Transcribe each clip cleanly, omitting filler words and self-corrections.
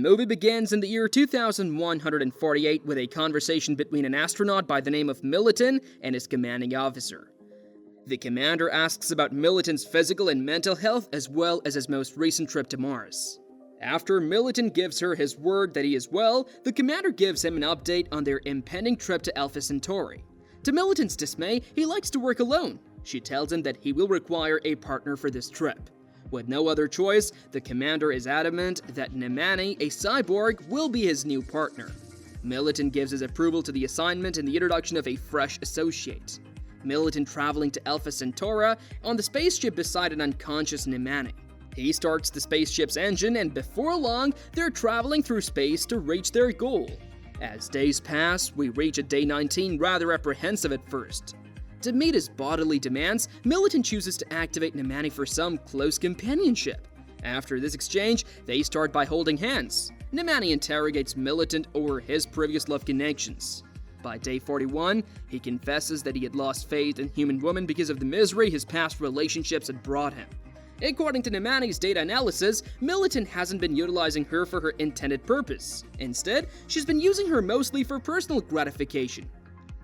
The movie begins in the year 2148 with a conversation between an astronaut by the name of Militon and his commanding officer. The commander asks about Militon's physical and mental health as well as his most recent trip to Mars. After Militon gives her his word that he is well, the commander gives him an update on their impending trip to Alpha Centauri. To Militon's dismay, he likes to work alone. She tells him that he will require a partner for this trip. With no other choice, the commander is adamant that Nemani, a cyborg, will be his new partner. Militon gives his approval to the assignment and the introduction of a fresh associate. Militon traveling to Alpha Centauri on the spaceship beside an unconscious Nemani. He starts the spaceship's engine, and before long, they're traveling through space to reach their goal. As days pass, we reach at day 19, rather apprehensive at first. To meet his bodily demands, Militon chooses to activate Nemani for some close companionship. After this exchange, they start by holding hands. Nemani interrogates Militon over his previous love connections. By day 41, he confesses that he had lost faith in human woman because of the misery his past relationships had brought him. According to Nemani's data analysis, Militon hasn't been utilizing her for her intended purpose. Instead, she's been using her mostly for personal gratification.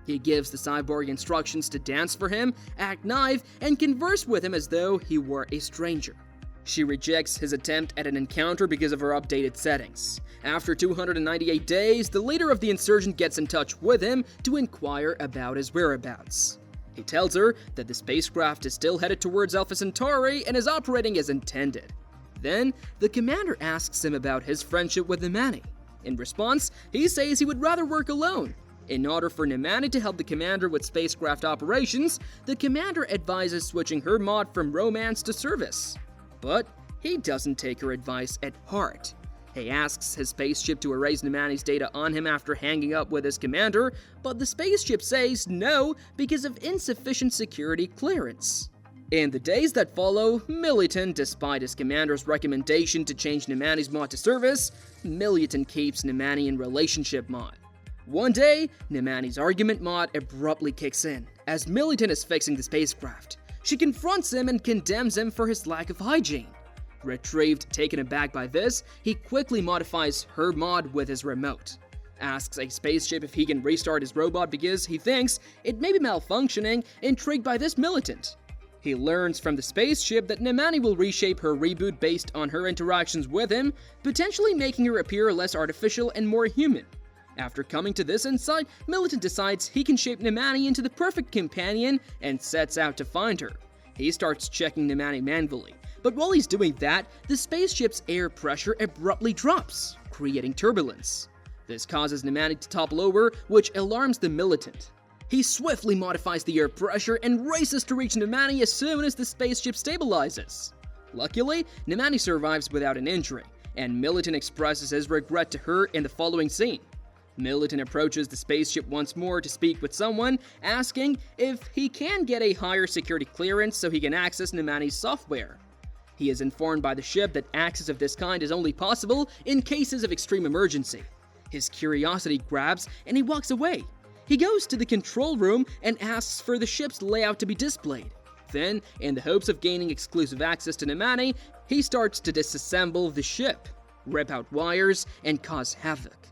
He gives the cyborg instructions to dance for him, act naive, and converse with him as though he were a stranger. She rejects his attempt at an encounter because of her updated settings. After 298 days, the leader of the insurgent gets in touch with him to inquire about his whereabouts. He tells her that the spacecraft is still headed towards Alpha Centauri and is operating as intended. Then, the commander asks him about his friendship with Nemani. In response, he says he would rather work alone. In order for Nemani to help the commander with spacecraft operations, the commander advises switching her mod from romance to service. But he doesn't take her advice at heart. He asks his spaceship to erase Nemani's data on him after hanging up with his commander, but the spaceship says no because of insufficient security clearance. In the days that follow, Militon, despite his commander's recommendation to change Nemani's mod to service, Militon keeps Nemani in relationship mod. One day, Nemani's argument mod abruptly kicks in, as Militon is fixing the spacecraft. She confronts him and condemns him for his lack of hygiene. Retrieved, taken aback by this, he quickly modifies her mod with his remote. Asks a spaceship if he can restart his robot because he thinks it may be malfunctioning, intrigued by this militant. He learns from the spaceship that Nemani will reshape her reboot based on her interactions with him, potentially making her appear less artificial and more human. After coming to this insight, Militon decides he can shape Nemani into the perfect companion and sets out to find her. He starts checking Nemani manually, but while he's doing that, the spaceship's air pressure abruptly drops, creating turbulence. This causes Nemani to topple over, which alarms the militant. He swiftly modifies the air pressure and races to reach Nemani as soon as the spaceship stabilizes. Luckily, Nemani survives without an injury, and Militant expresses his regret to her in the following scene. Militant approaches the spaceship once more to speak with someone, asking if he can get a higher security clearance so he can access Nemani's software. He is informed by the ship that access of this kind is only possible in cases of extreme emergency. His curiosity grabs and he walks away. He goes to the control room and asks for the ship's layout to be displayed. Then, in the hopes of gaining exclusive access to Nemani, he starts to disassemble the ship, rip out wires, and cause havoc.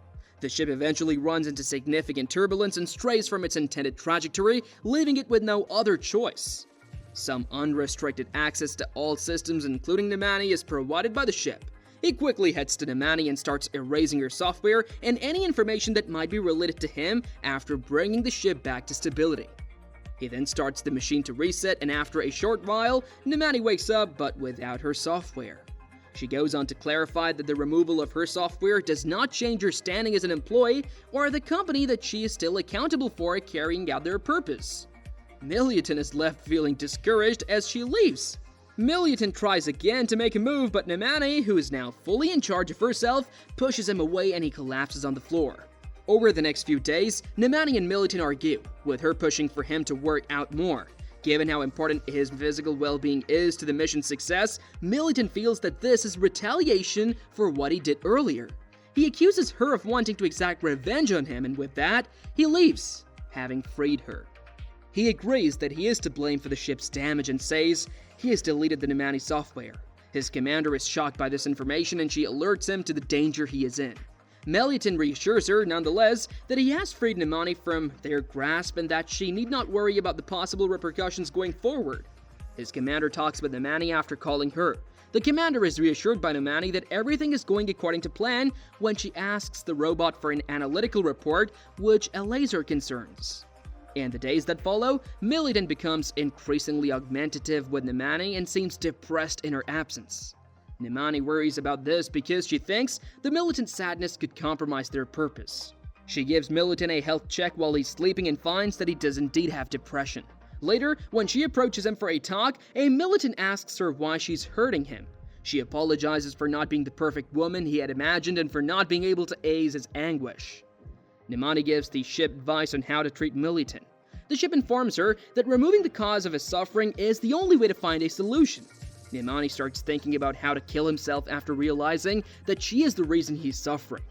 The ship eventually runs into significant turbulence and strays from its intended trajectory, leaving it with no other choice. Some unrestricted access to all systems, including Nemani, is provided by the ship. He quickly heads to Nemani and starts erasing her software and any information that might be related to him after bringing the ship back to stability. He then starts the machine to reset, and after a short while, Nemani wakes up but without her software. She goes on to clarify that the removal of her software does not change her standing as an employee or the company that she is still accountable for carrying out their purpose. Militant is left feeling discouraged as she leaves. Militant tries again to make a move, but Nemani, who is now fully in charge of herself, pushes him away and he collapses on the floor. Over the next few days, Nemani and Militant argue, with her pushing for him to work out more. Given how important his physical well-being is to the mission's success, Militant feels that this is retaliation for what he did earlier. He accuses her of wanting to exact revenge on him, and with that, he leaves, having freed her. He agrees that he is to blame for the ship's damage and says he has deleted the Nemani software. His commander is shocked by this information and she alerts him to the danger he is in. Militan reassures her, nonetheless, that he has freed Nemani from their grasp and that she need not worry about the possible repercussions going forward. His commander talks with Nemani after calling her. The commander is reassured by Nemani that everything is going according to plan when she asks the robot for an analytical report, which allays her concerns. In the days that follow, Militan becomes increasingly augmentative with Nemani and seems depressed in her absence. Nemani worries about this because she thinks the Militant's sadness could compromise their purpose. She gives Militant a health check while he's sleeping and finds that he does indeed have depression. Later, when she approaches him for a talk, a Militant asks her why she's hurting him. She apologizes for not being the perfect woman he had imagined and for not being able to ease his anguish. Nemani gives the ship advice on how to treat Militant. The ship informs her that removing the cause of his suffering is the only way to find a solution. Nemani starts thinking about how to kill himself after realizing that she is the reason he's suffering.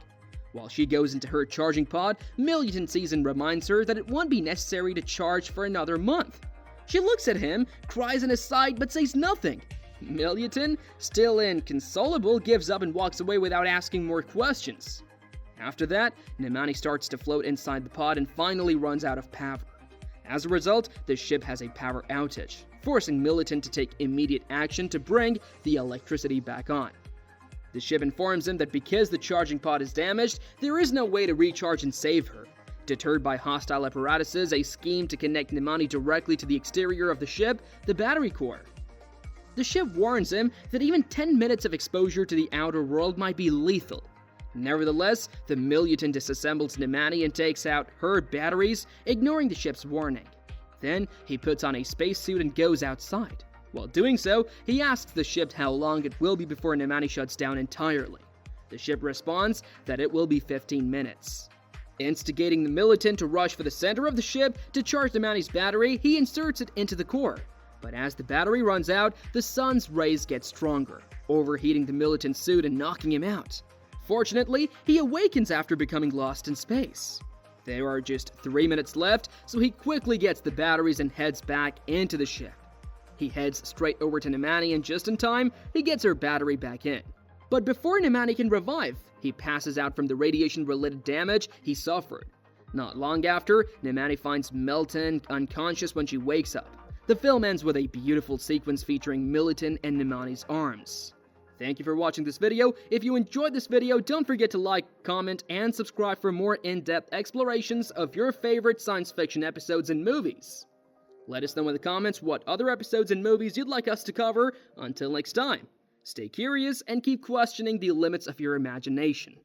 While she goes into her charging pod, Militant sees and reminds her that it won't be necessary to charge for another month. She looks at him, cries in his side, but says nothing. Militant, still inconsolable, gives up and walks away without asking more questions. After that, Nemani starts to float inside the pod and finally runs out of power. As a result, the ship has a power outage, forcing Militant to take immediate action to bring the electricity back on. The ship informs him that because the charging pod is damaged, there is no way to recharge and save her. Deterred by hostile apparatuses, a scheme to connect Nemani directly to the exterior of the ship, the battery core. The ship warns him that even 10 minutes of exposure to the outer world might be lethal. Nevertheless, the Militant disassembles Nemani and takes out her batteries, ignoring the ship's warning. Then, he puts on a spacesuit and goes outside. While doing so, he asks the ship how long it will be before Nemani shuts down entirely. The ship responds that it will be 15 minutes. Instigating the Militant to rush for the center of the ship to charge Nemani's battery, he inserts it into the core. But as the battery runs out, the sun's rays get stronger, overheating the Militant's suit and knocking him out. Fortunately, he awakens after becoming lost in space. There are just 3 minutes left, so he quickly gets the batteries and heads back into the ship. He heads straight over to Nemani and just in time, he gets her battery back in. But before Nemani can revive, he passes out from the radiation-related damage he suffered. Not long after, Nemani finds Militant unconscious when she wakes up. The film ends with a beautiful sequence featuring Militant and Nemani's arms. Thank you for watching this video. If you enjoyed this video, don't forget to like, comment, and subscribe for more in-depth explorations of your favorite science fiction episodes and movies. Let us know in the comments what other episodes and movies you'd like us to cover. Until next time, stay curious and keep questioning the limits of your imagination.